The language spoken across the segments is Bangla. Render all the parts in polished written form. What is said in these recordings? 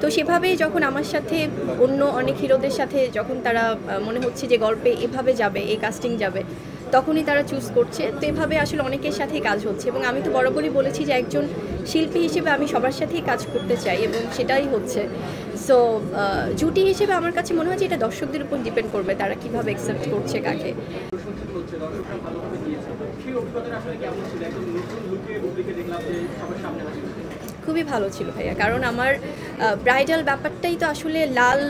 তো সেভাবেই যখন আমার সাথে অন্য অনেক হিরোদের সাথে যখন তারা মনে হচ্ছে যে গল্পে এভাবে যাবে, এই কাস্টিং যাবে, তখনই তারা চুজ করছে। তো এভাবে আসলে অনেকের সাথেই কাজ হচ্ছে এবং আমি তো বরাবরই বলেছি যে একজন শিল্পী হিসেবে আমি সবার সাথেই কাজ করতে চাই এবং সেটাই হচ্ছে। সো জুটি হিসেবে আমার কাছে মনে হয় যে এটা দর্শকদের উপর ডিপেন্ড করবে তারা কিভাবে অ্যাকসেপ্ট করছে কাকে। খুবই ভালো ছিল ভাইয়া, কারণ আমার ব্রাইডাল ব্যাপারটাই তো আসলে লাল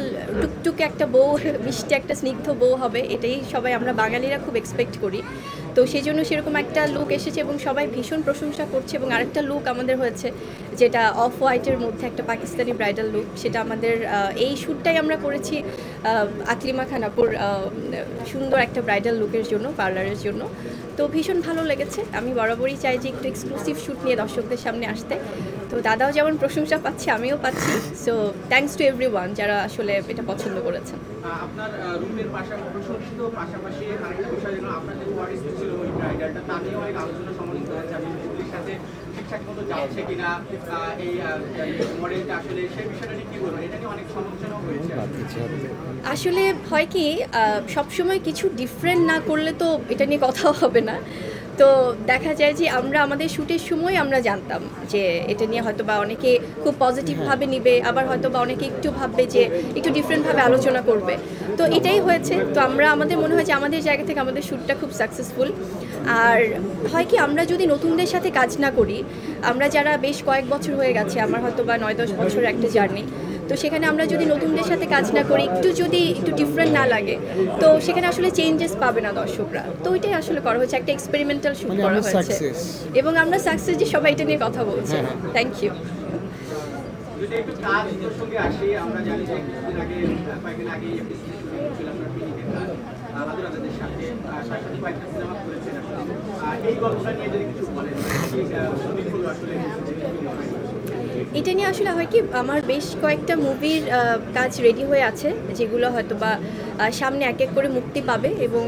টুকটুকে একটা বউ, মিষ্টি একটা স্নিগ্ধ বউ হবে, এটাই সবাই আমরা বাঙালিরা খুব এক্সপেক্ট করি। তো সেই জন্য সেরকম একটা লুক এসেছে এবং সবাই ভীষণ প্রশংসা করছে। এবং আরেকটা লুক আমাদের হয়েছে যেটা অফ হোয়াইটের মধ্যে একটা পাকিস্তানি ব্রাইডাল লুক, সেটা আমাদের এই শ্যুটটাই আমরা করেছি আকলিমা খান আপুর সুন্দর একটা ব্রাইডাল লুকের জন্য, পার্লারের জন্য। তো ভীষণ ভালো লেগেছে। আমি বরাবরই চাই যে একটু এক্সক্লুসিভ শ্যুট নিয়ে দর্শকদের সামনে আসতে। তো দাদাও যেমন প্রশংসা পাচ্ছে, আমিও পাচ্ছি। সো থ্যাঙ্কস টু এভরিওয়ান যারা আসলে এটা পছন্দ করেছেন। আপনার রুমের প্রশংসিত পাশাপাশি আরেকটা বিষয় যেন আপনার যে কোয়ালিটি ছিল ওই ব্রাইডালটা, তা নিয়ে অনেক আলোচনা সমালোচিত হচ্ছে। আপনি পুলিশের সাথে ঠিকঠাক মতো যাচ্ছে কিনা এই মডেলটা, আসলে সেই বিষয়টা নিয়ে কি বলবেন? এটা নিয়ে অনেক সমালোচনা হয়েছে। আসলে হয় কি, সবসময় কিছু ডিফারেন্ট না করলে তো এটা নিয়ে কথা হবে না। তো দেখা যায় যে আমরা আমাদের শ্যুটের সময় আমরা জানতাম যে এটা নিয়ে হয়তো বা অনেকে খুব পজিটিভভাবে নিবে, আবার হয়তো বা অনেকে একটু ভাববে যে একটু ডিফারেন্টভাবে আলোচনা করবে। তো এটাই হয়েছে। তো আমরা আমাদের মনে হয় যে আমাদের জায়গা থেকে আমাদের শ্যুটটা খুব সাকসেসফুল। আর হয় কি, আমরা যদি নতুনদের সাথে কাজ না করি, আমরা যারা বেশ কয়েক বছর হয়ে গেছে, আমার হয়তো বা 9-10 বছরের একটা জার্নি, তো সেখানে আমরা যদি নতুনদের সাথে কাজ না করি, যদি একটু ডিফারেন্ট না লাগে, তো সেখানে আসলে চেঞ্জেস পাবে না দর্শকরা। তো ওইটাই আসলে করা হয়েছে, একটা এক্সপেরিমেন্টাল শুট করা হয়েছে এবং আমরা সাকসেস যে সবাই এটা নিয়ে কথা বলছে। Thank you. যদি একটু কাজ প্রসঙ্গে আসি, আমরা জানি যে কিছুদিন আগে কয়েকদিন আগে ছিল আপনার ফিলিপের কাজ আদুরাদের সাথে সাথে কয়েকটা সিনেমা করেছেন। এই গল্পটা নিয়ে যদি কিছু বলেন, আসলে এটা নিয়ে আসলে হয় কি, আমার বেশ কয়েকটা মুভির কাজ রেডি হয়ে আছে, যেগুলো হয়তো বা সামনে এক এক করে মুক্তি পাবে এবং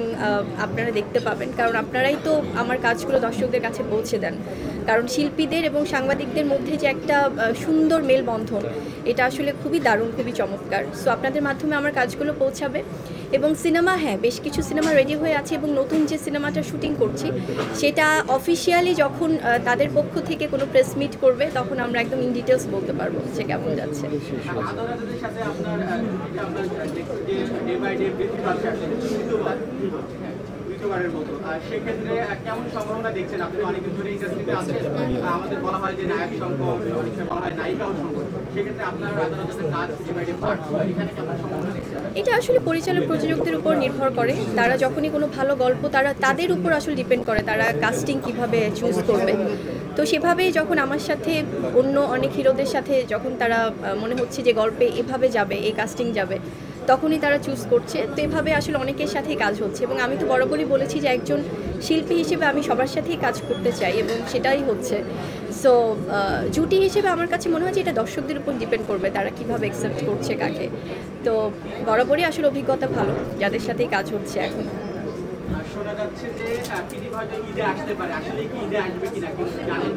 আপনারা দেখতে পাবেন। কারণ আপনারাই তো আমার কাজগুলো দর্শকদের কাছে পৌঁছে দেন। কারণ শিল্পীদের এবং সাংবাদিকদের মধ্যে যে একটা সুন্দর মেলবন্ধন, এটা আসলে খুবই দারুণ, খুবই চমৎকার। সো আপনাদের মাধ্যমে আমার কাজগুলো পৌঁছাবে। এবং সিনেমা, হ্যাঁ, বেশ কিছু সিনেমা রেডি হয়ে আছে এবং নতুন যে সিনেমাটা শুটিং করছি সেটা অফিসিয়ালি যখন তাদের পক্ষ থেকে কোনো প্রেস মিট করবে, তখন আমরা একদম ইন ডিটেলস বলতে পারবো যে কেমন যাচ্ছে। সেক্ষেত্রে কেমন সম্ভাবনা দেখছেন? আপনি অনেকদিন ধরে ইন্ডাস্ট্রিতে আছেন, আমাদের বলা হয় যে নায়ক সংকট, অনেক সময় বলা হয় নায়িকাও সংকট। সেক্ষেত্রে আপনার কাজ এটা আসলে পরিচালক প্রযোজকদের উপর নির্ভর করে। তারা যখনই কোনো ভালো গল্প, তাদের উপর আসলে ডিপেন্ড করে তারা কাস্টিং কিভাবে চুজ করবে। তো সেভাবেই যখন আমার সাথে অন্য অনেক হিরোদের সাথে যখন তারা মনে হচ্ছে যে গল্পে এভাবে যাবে, এই কাস্টিং যাবে, তখনই তারা চুজ করছে। তো এভাবে আসলে অনেকের সাথেই কাজ হচ্ছে এবং আমি তো বরাবরই বলেছি যে একজন শিল্পী হিসেবে আমি সবার সাথেই কাজ করতে চাই এবং সেটাই হচ্ছে। সো জুটি হিসেবে আমার কাছে মনে হয় যে এটা দর্শকদের উপর ডিপেন্ড করবে তারা কিভাবে অ্যাকসেপ্ট করছে কাকে। তো বরাবরই আসলে অভিজ্ঞতা ভালো যাদের সাথেই কাজ হচ্ছে এখন। শোনা যাচ্ছে যে ঈদে আসতে পারে, আসলে কি ঈদে আসবে কিনা জানেন?